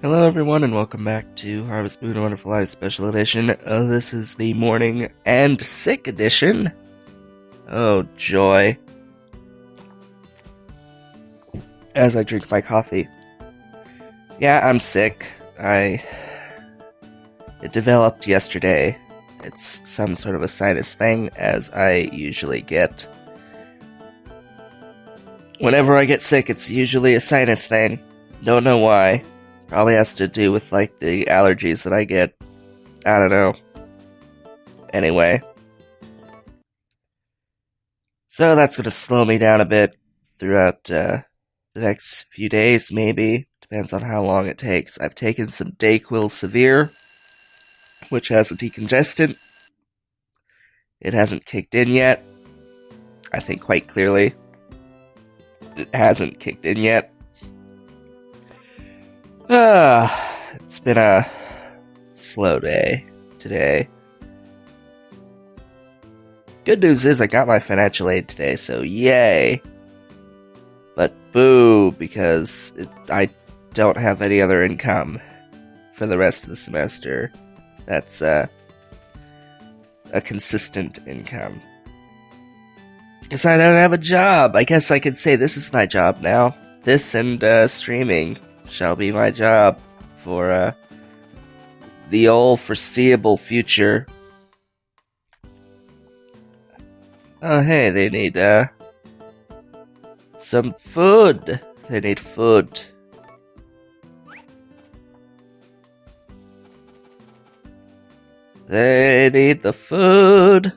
Hello everyone and welcome back to Harvest Moon Wonderful Life Special Edition. This is the morning and sick edition. Oh joy. As I drink my coffee. Yeah, I'm sick. It developed yesterday. It's some sort of a sinus thing, as I usually get. Whenever I get sick, it's usually a sinus thing. Don't know why. Probably has to do with, like, the allergies that I get. I don't know. Anyway. So that's going to slow me down a bit throughout the next few days, maybe. Depends on how long it takes. I've taken some Dayquil Severe, which has a decongestant. It hasn't kicked in yet. I think quite clearly. It hasn't kicked in yet. It's been a slow day today. Good news is I got my financial aid today, so yay. But boo, because I don't have any other income for the rest of the semester. That's a consistent income. Because I don't have a job. I guess I could say this is my job now. This and streaming shall be my job for the old foreseeable future. Oh hey, they need some food. They need food. They need the food.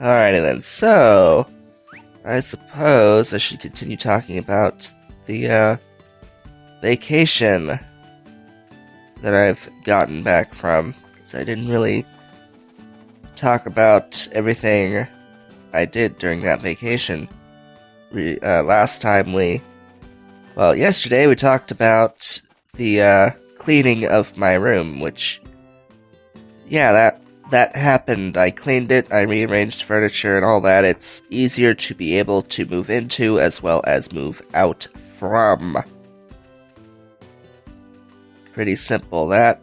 Alrighty then, so I suppose I should continue talking about the vacation that I've gotten back from, because I didn't really talk about everything I did during that vacation. Yesterday we talked about the cleaning of my room, which, yeah, that happened. I cleaned it, I rearranged furniture and all that. It's easier to be able to move into as well as move out from. Pretty simple, that.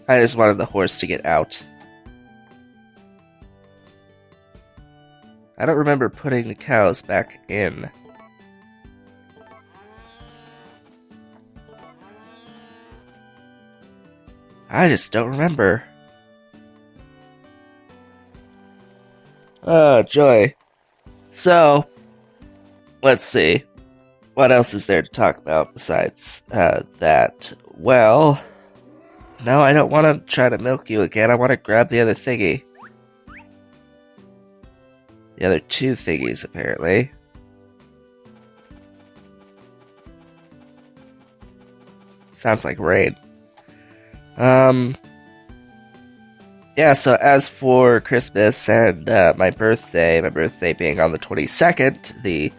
I just wanted the horse to get out. I don't remember putting the cows back in. I just don't remember. Oh, joy. So, let's see. What else is there to talk about besides that? Well, no, I don't want to try to milk you again. I want to grab the other thingy. The other two thingies, apparently. Sounds like rain. Yeah, so as for Christmas and my birthday being on the 22nd, the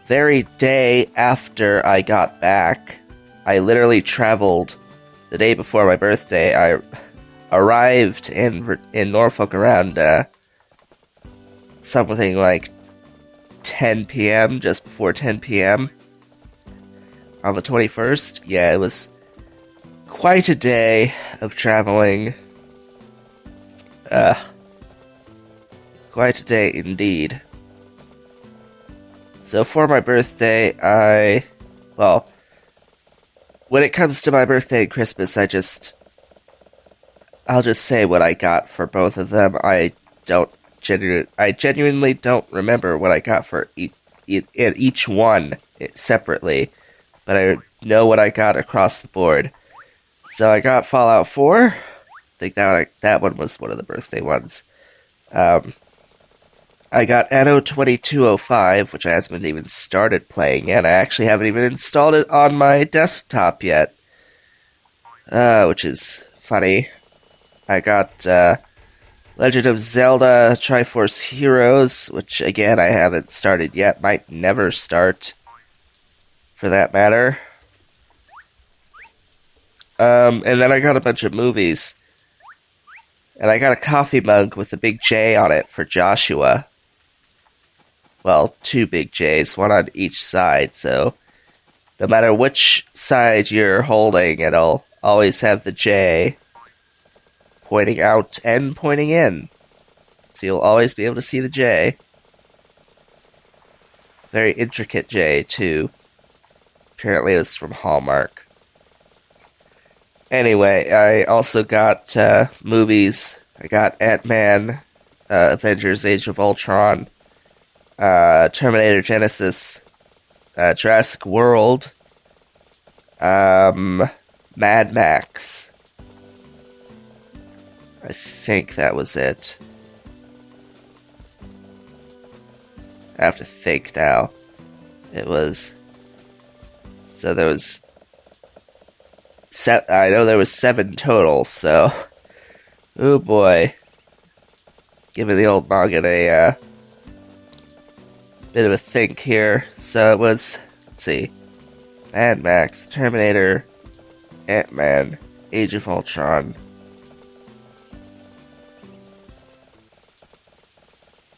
very day after I got back, I literally traveled the day before my birthday. I arrived in Norfolk around something like 10 p.m., just before 10 p.m. on the 21st. Yeah, it was quite a day of traveling. Quite a day indeed. So for my birthday, when it comes to my birthday and Christmas, I'll just say what I got for both of them. I genuinely don't remember what I got for each one separately, but I know what I got across the board. So I got Fallout 4. I think that one was one of the birthday ones. I got Anno 2205, which I haven't even started playing yet. I actually haven't even installed it on my desktop yet, which is funny. I got Legend of Zelda Triforce Heroes, which again I haven't started yet. Might never start, for that matter. And then I got a bunch of movies. And I got a coffee mug with a big J on it for Joshua. Well, two big J's, one on each side, so no matter which side you're holding, it'll always have the J pointing out and pointing in. So you'll always be able to see the J. Very intricate J, too. Apparently it was from Hallmark. Anyway, I also got movies. I got Ant-Man, Avengers Age of Ultron, Terminator Genesis, Jurassic World, Mad Max. I think that was it. I have to think now. It was... So there was... I know there was 7 total, so... Oh boy. Giving the old noggin a bit of a think here. So it was... Let's see. Mad Max, Terminator, Ant-Man, Age of Ultron,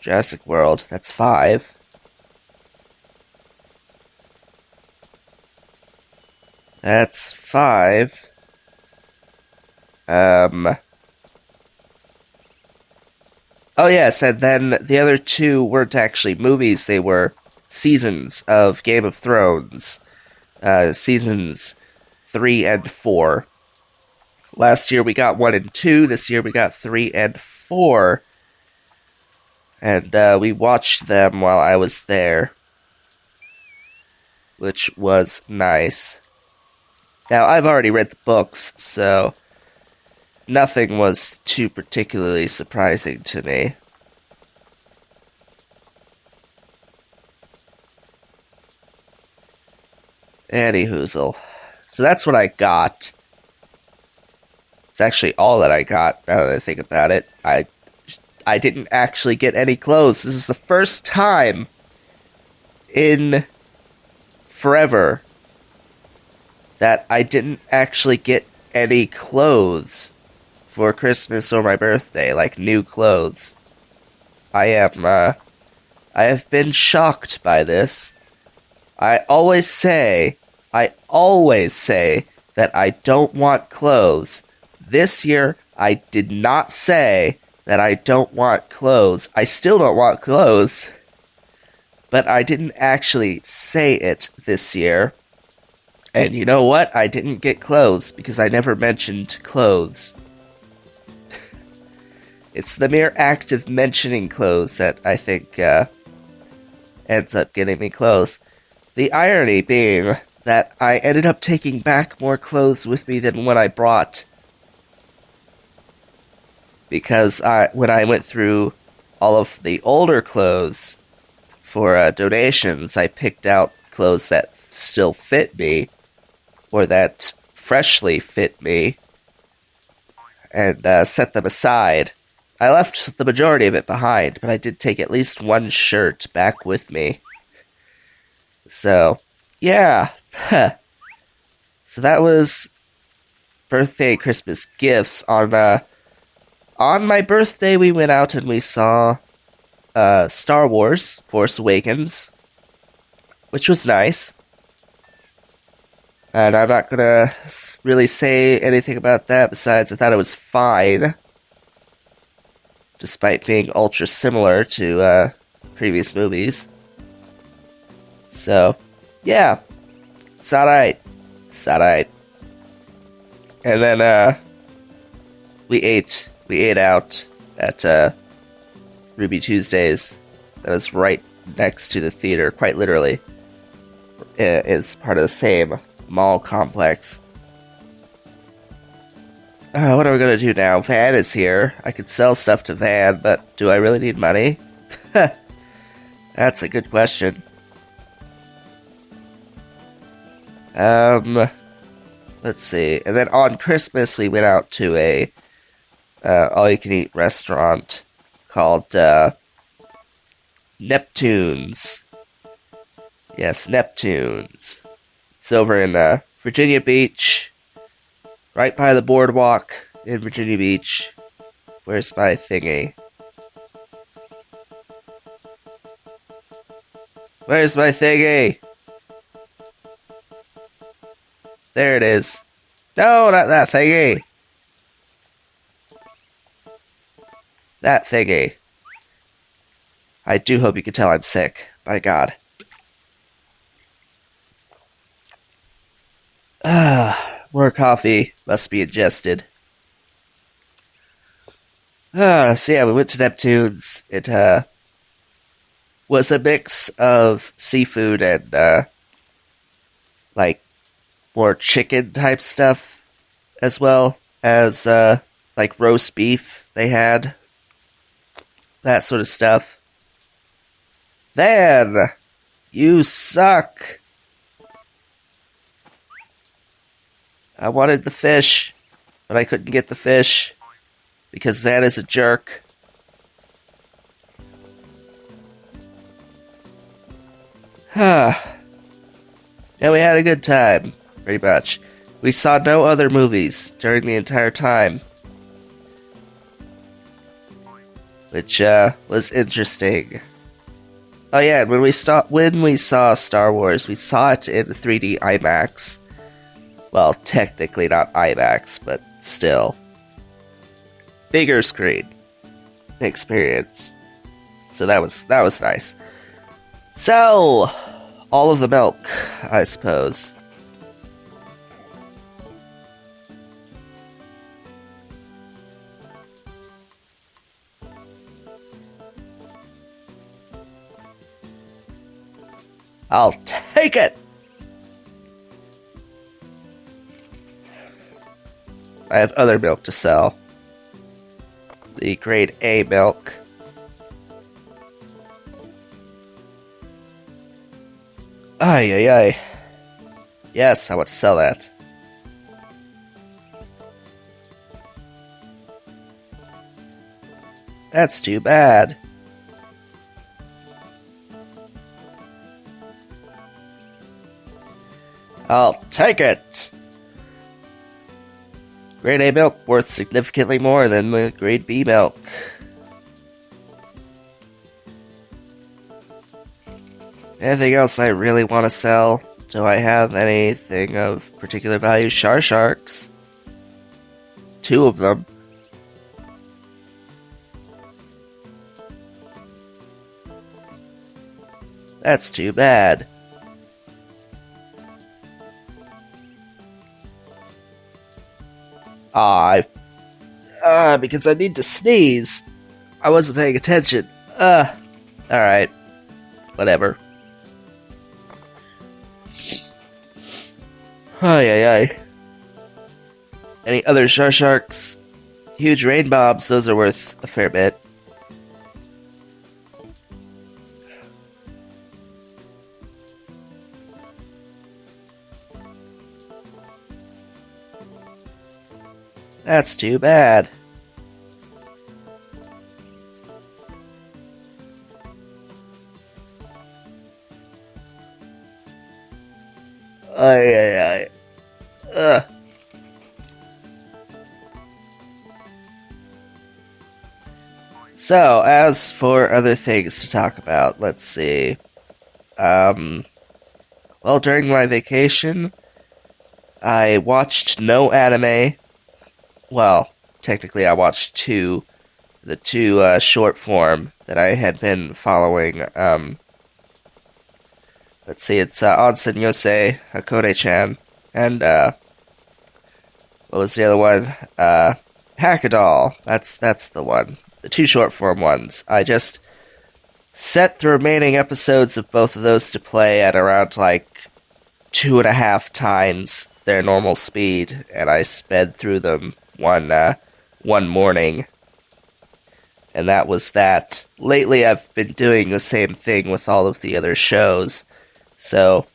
Jurassic World, that's 5. That's 5. Oh yes, and then the other 2 weren't actually movies, they were seasons of Game of Thrones. Seasons 3 and 4. Last year we got 1 and 2, this year we got 3 and 4. And we watched them while I was there, which was nice. Now, I've already read the books, so nothing was too particularly surprising to me. Anyhoozle. So that's what I got. It's actually all that I got, now that I think about it. I didn't actually get any clothes. This is the first time in forever that I didn't actually get any clothes for Christmas or my birthday, like new clothes. I have been shocked by this. I always say that I don't want clothes. This year, I did not say that I don't want clothes. I still don't want clothes. But I didn't actually say it this year. And you know what? I didn't get clothes because I never mentioned clothes. It's the mere act of mentioning clothes that I think ends up getting me clothes. The irony being that I ended up taking back more clothes with me than what I brought. Because when I went through all of the older clothes for donations, I picked out clothes that still fit me, or that freshly fit me, and set them aside. I left the majority of it behind, but I did take at least one shirt back with me. So, yeah. So that was birthday, Christmas gifts. On my birthday, we went out and we saw Star Wars: Force Awakens, which was nice. And I'm not gonna really say anything about that besides I thought it was fine, despite being ultra similar to previous movies. So, yeah, it's alright. It's alright. And then we ate out at Ruby Tuesdays. That was right next to the theater, quite literally. It is part of the same mall complex. What are we gonna do now? Van is here. I could sell stuff to Van, but do I really need money? That's a good question. Let's see. And then on Christmas, we went out to a all-you-can-eat restaurant called Neptune's. Yes, Neptune's. It's over in Virginia Beach, right by the boardwalk in Virginia Beach. Where's my thingy? Where's my thingy? There it is. No, not that thingy. That thingy. I do hope you can tell I'm sick. My god. More coffee must be ingested. So yeah, we went to Neptune's. It was a mix of seafood and like more chicken type stuff, as well as like roast beef. They had that sort of stuff. Van, you suck. I wanted the fish, but I couldn't get the fish because Van is a jerk. Yeah, we had a good time, pretty much. We saw no other movies during the entire time, which was interesting. Oh yeah, and when we saw Star Wars, we saw it in 3D IMAX. Well, technically not IMAX, but still. Bigger screen experience. So that was nice. So, all of the milk, I suppose. I'll take it! I have other milk to sell. The grade A milk. Ay, ay, ay. Yes, I want to sell that. That's too bad. I'll take it! Grade A milk worth significantly more than the grade B milk. Anything else I really want to sell? Do I have anything of particular value? Sharks. 2 of them. That's too bad. Because I need to sneeze. I wasn't paying attention. Alright. Whatever. Ay, ay, ay. Any other sharks? Huge rain bombs, those are worth a fair bit. That's too bad. Ay, ay, ay. Ugh. So, as for other things to talk about, let's see. Well, during my vacation, I watched no anime. Well, technically I watched the two short form that I had been following. Let's see, it's Onsen Yosei, Hakone-chan, and what was the other one? Hackadol. That's the one. The 2 short form ones. I just set the remaining episodes of both of those to play at around like 2.5 times their normal speed, and I sped through them one morning. And that was that. Lately I've been doing the same thing with all of the other shows. So,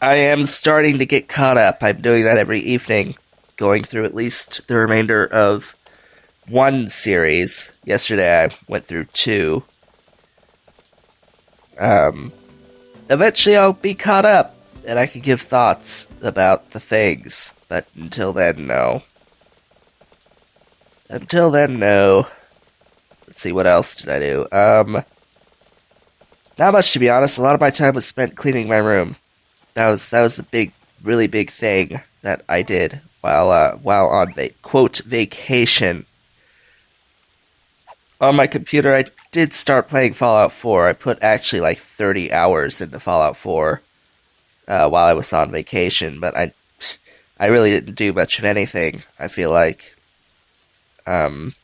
I am starting to get caught up. I'm doing that every evening, going through at least the remainder of one series. Yesterday I went through 2. Eventually I'll be caught up, and I can give thoughts about the things. But until then, no. Until then, no. Let's see, what else did I do? Not much to be honest. A lot of my time was spent cleaning my room. That was the big, really big thing that I did while on quote vacation. On my computer, I did start playing Fallout 4. I put actually like 30 hours into Fallout 4 while I was on vacation, but I really didn't do much of anything. I feel like, um,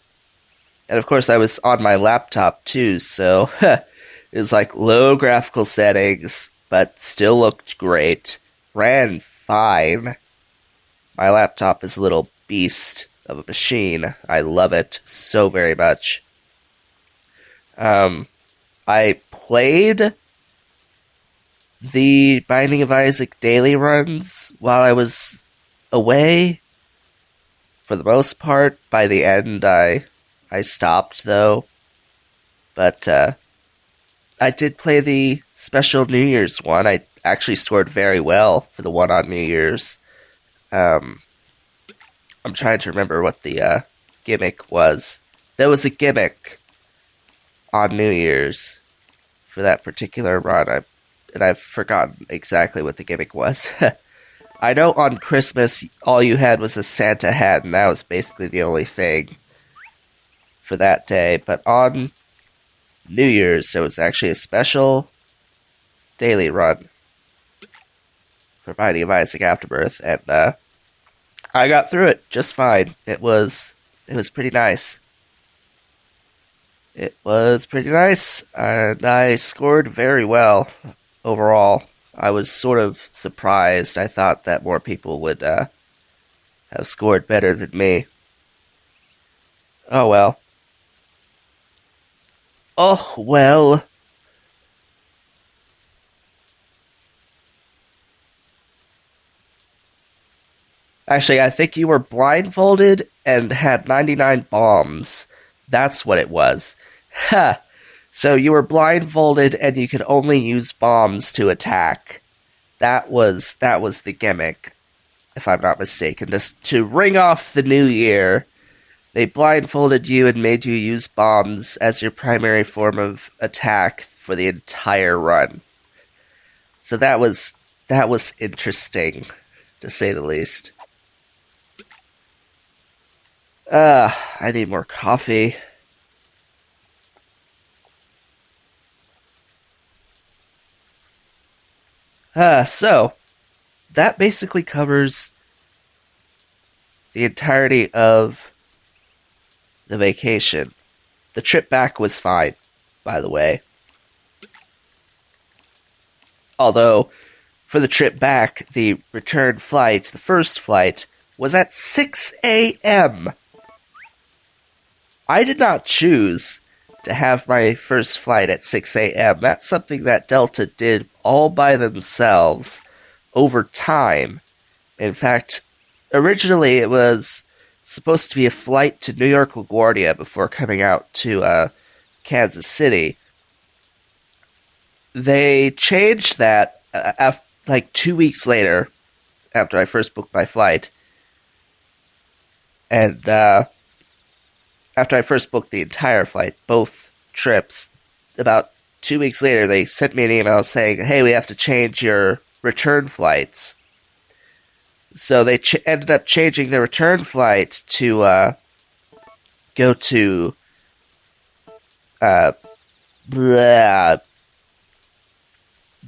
and of course I was on my laptop too, so it was like low graphical settings, but still looked great. Ran fine. My laptop is a little beast of a machine. I love it so very much. Um, I played the Binding of Isaac daily runs while I was away. For the most part, by the end, I stopped though. But I did play the special New Year's one. I actually scored very well for the one on New Year's. Um, I'm trying to remember what the gimmick was. There was a gimmick on New Year's for that particular run. And I've forgotten exactly what the gimmick was. I know on Christmas all you had was a Santa hat, and that was basically the only thing for that day. But on New Year's, there was actually a special daily run for Binding of Isaac Afterbirth, and I got through it just fine. It was pretty nice. It was pretty nice, and I scored very well overall. I was sort of surprised. I thought that more people would have scored better than me. Oh well. Oh well. Actually, I think you were blindfolded and had 99 bombs. That's what it was. Ha! So you were blindfolded and you could only use bombs to attack. That was the gimmick, if I'm not mistaken. Just to ring off the new year, they blindfolded you and made you use bombs as your primary form of attack for the entire run. So that was interesting, to say the least. I need more coffee. So that basically covers the entirety of the vacation. The trip back was fine, by the way. Although, for the trip back, the return flight, the first flight, was at 6 a.m. I did not choose to have my first flight at 6 a.m. That's something that Delta did all by themselves over time. In fact, originally it was supposed to be a flight to New York LaGuardia before coming out to Kansas City. They changed that like 2 weeks later after I first booked my flight. And after I first booked the entire flight, both trips, about 2 weeks later, they sent me an email saying, hey, we have to change your return flights. So they ended up changing the return flight to go to uh, blah,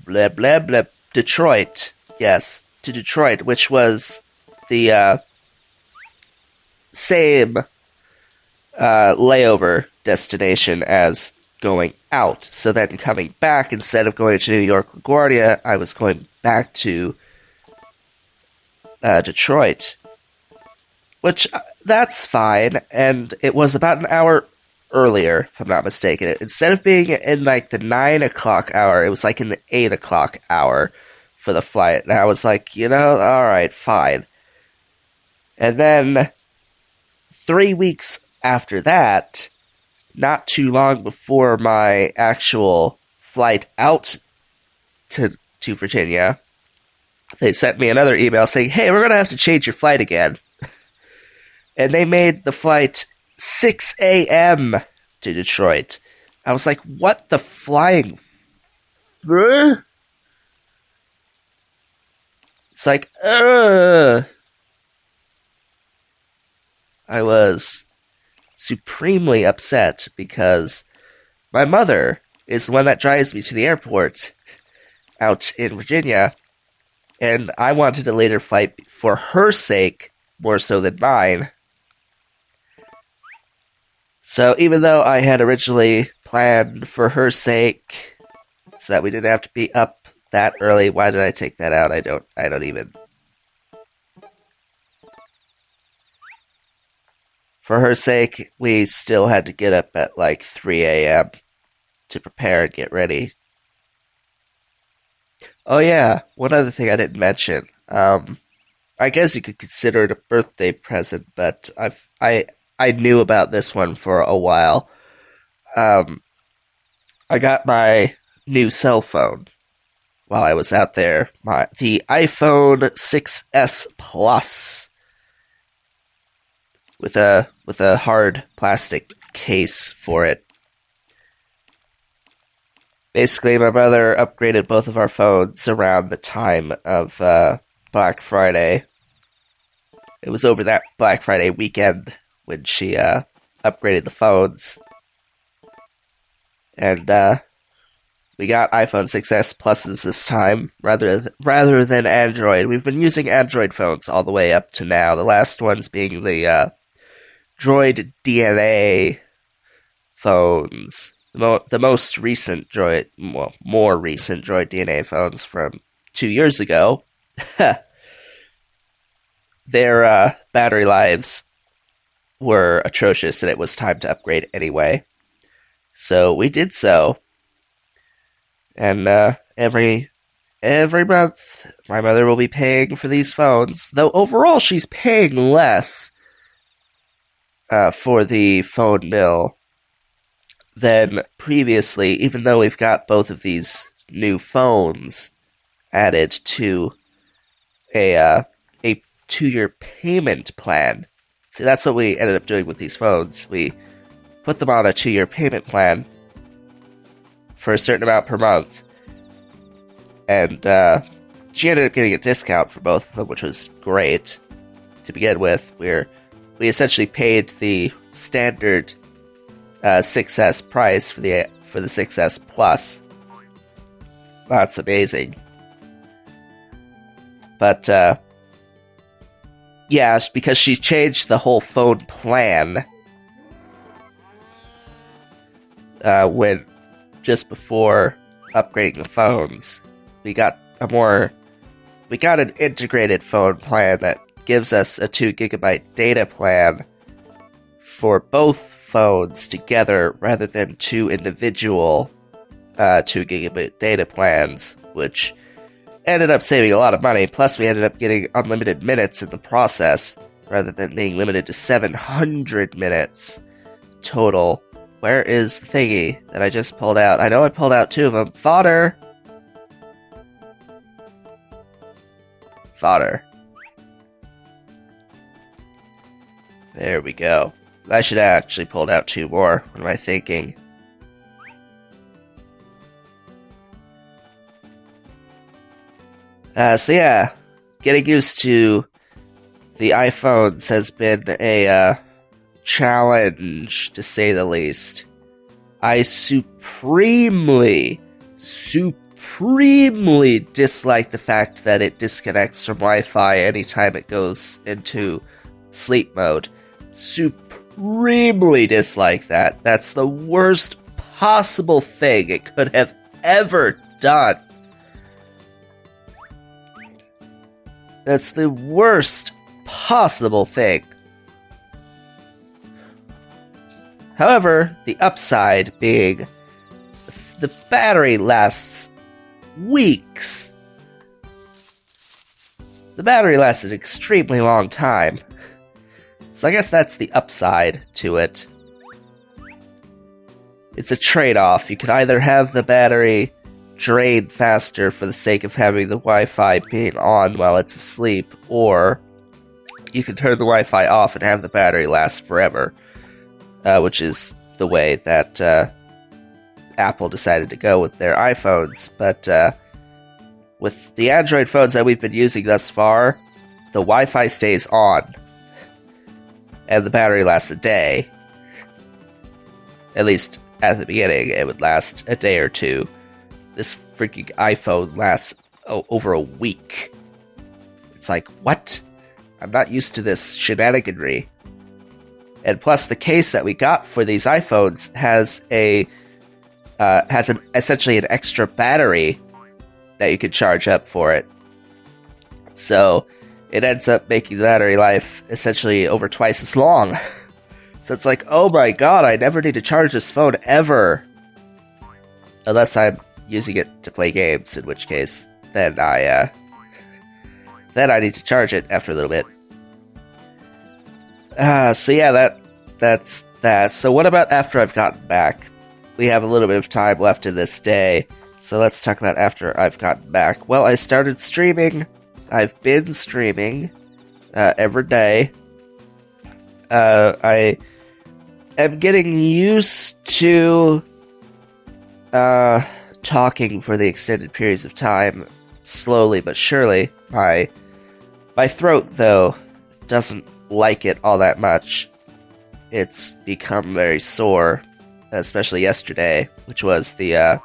blah, blah, blah, Detroit. Yes, to Detroit, which was the same layover destination as going out. So then coming back, instead of going to New York LaGuardia, I was going back to Detroit, which that's fine. And it was about an hour earlier, if I'm not mistaken. Instead of being in like the 9 o'clock hour, it was like in the 8 o'clock hour for the flight. And I was like, all right, fine. And then 3 weeks after that, not too long before my actual flight out to Virginia, they sent me another email saying, hey, we're going to have to change your flight again. And they made the flight 6 a.m. to Detroit. I was like, what the flying... It's like, I was supremely upset because my mother is the one that drives me to the airport out in Virginia, and I wanted a later flight for her sake more so than mine. So even though I had originally planned for her sake so that we didn't have to be up that early, why did I take that out? I don't even. For her sake, we still had to get up at like 3 a.m. to prepare and get ready. Oh yeah, one other thing I didn't mention. I guess you could consider it a birthday present, but I knew about this one for a while. Um, I got my new cell phone while I was out there. The iPhone 6S Plus with a hard plastic case for it. Basically, my brother upgraded both of our phones around the time of Black Friday. It was over that Black Friday weekend when she upgraded the phones. And we got iPhone 6S Pluses this time, rather than Android. We've been using Android phones all the way up to now. The last ones being the Droid DNA phones. The most recent Droid, well, more recent Droid DNA phones from 2 years ago. Their battery lives were atrocious, and it was time to upgrade anyway. So we did so, and every month my mother will be paying for these phones. Though overall, she's paying less for the phone bill than previously, even though we've got both of these new phones added to a 2-year payment plan. See, that's what we ended up doing with these phones. We put them on a 2-year payment plan for a certain amount per month. And she ended up getting a discount for both of them, which was great to begin with. We essentially paid the standard 6S price for the 6S Plus. That's amazing. But yeah, because she changed the whole phone plan when just before upgrading the phones, we got an integrated phone plan that gives us a 2 gigabyte data plan for both phones together rather than 2 individual 2 gigabit data plans, which ended up saving a lot of money. Plus, we ended up getting unlimited minutes in the process rather than being limited to 700 minutes total. Where is the thingy that I just pulled out? I know I pulled out 2 of them. Fodder! There we go. I should have actually pulled out 2 more. What am I thinking? So yeah, getting used to the iPhones has been a challenge, to say the least. I supremely dislike the fact that it disconnects from Wi-Fi anytime it goes into sleep mode. Supremely dislike that. That's the worst possible thing it could have ever done. That's the worst possible thing. However, the upside being the battery lasts weeks. The battery lasts an extremely long time. So I guess that's the upside to it. It's a trade-off. You can either have the battery drain faster for the sake of having the Wi-Fi being on while it's asleep, or you can turn the Wi-Fi off and have the battery last forever. which is the way that Apple decided to go with their iPhones. But with the Android phones that we've been using thus far, the Wi-Fi stays on, and the battery lasts a day. At least at the beginning, it would last a day or two. This freaking iPhone lasts over a week. It's like, what? I'm not used to this shenaniganry. And plus, the case that we got for these iPhones has essentially an extra battery that you could charge up for it. So it ends up making the battery life essentially over twice as long. So it's like, oh my god, I never need to charge this phone ever. Unless I'm using it to play games, in which case, then I need to charge it after a little bit. So yeah, that's that. So what about after I've gotten back? We have a little bit of time left in this day, so let's talk about after I've gotten back. Well, I started streaming. I've been streaming every day. I am getting used to talking for the extended periods of time, slowly but surely. My throat, though, doesn't like it all that much. It's become very sore, especially yesterday, which was the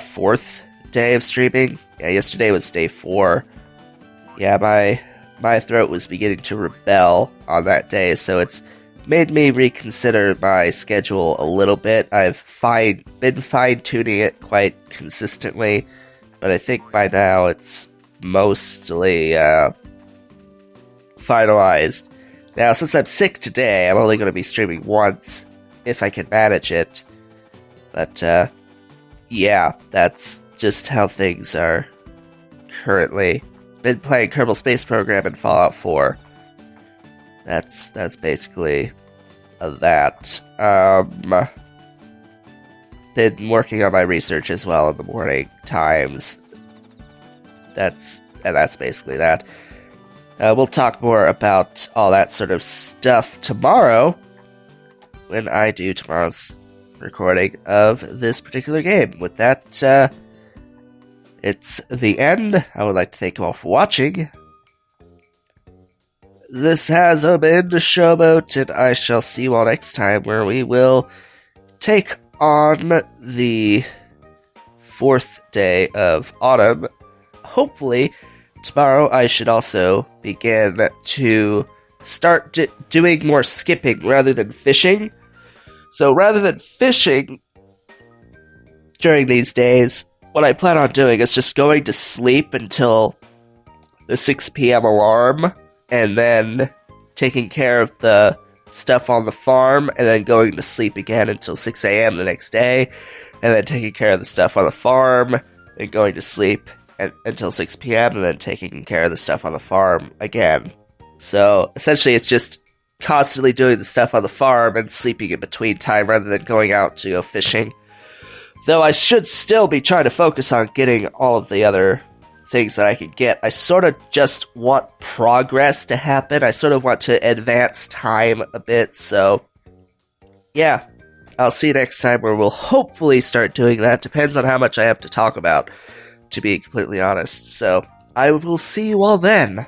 fourth day of streaming. Yeah, yesterday was day 4. Yeah, my throat was beginning to rebel on that day, so it's made me reconsider my schedule a little bit. I've been fine-tuning it quite consistently, but I think by now it's mostly finalized. Now, since I'm sick today, I'm only going to be streaming once, if I can manage it. But, yeah, that's just how things are currently. Been playing Kerbal Space Program and Fallout 4. That's basically that. Been working on my research as well in the morning times. That's basically that. We'll talk more about all that sort of stuff tomorrow when I do tomorrow's recording of this particular game. With that, it's the end. I would like to thank you all for watching. This has been Showboat, and I shall see you all next time, where we will take on the 4th day of autumn. Hopefully, tomorrow I should also begin to start doing more skipping rather than fishing. So rather than fishing during these days, what I plan on doing is just going to sleep until the 6 p.m. alarm, and then taking care of the stuff on the farm, and then going to sleep again until 6 a.m. the next day, and then taking care of the stuff on the farm, and going to sleep until 6 p.m., and then taking care of the stuff on the farm again. So, essentially, it's just constantly doing the stuff on the farm and sleeping in between time rather than going out to go fishing. Though I should still be trying to focus on getting all of the other things that I could get. I sort of just want progress to happen. I sort of want to advance time a bit, so yeah. I'll see you next time, where we'll hopefully start doing that. Depends on how much I have to talk about, to be completely honest. So, I will see you all then.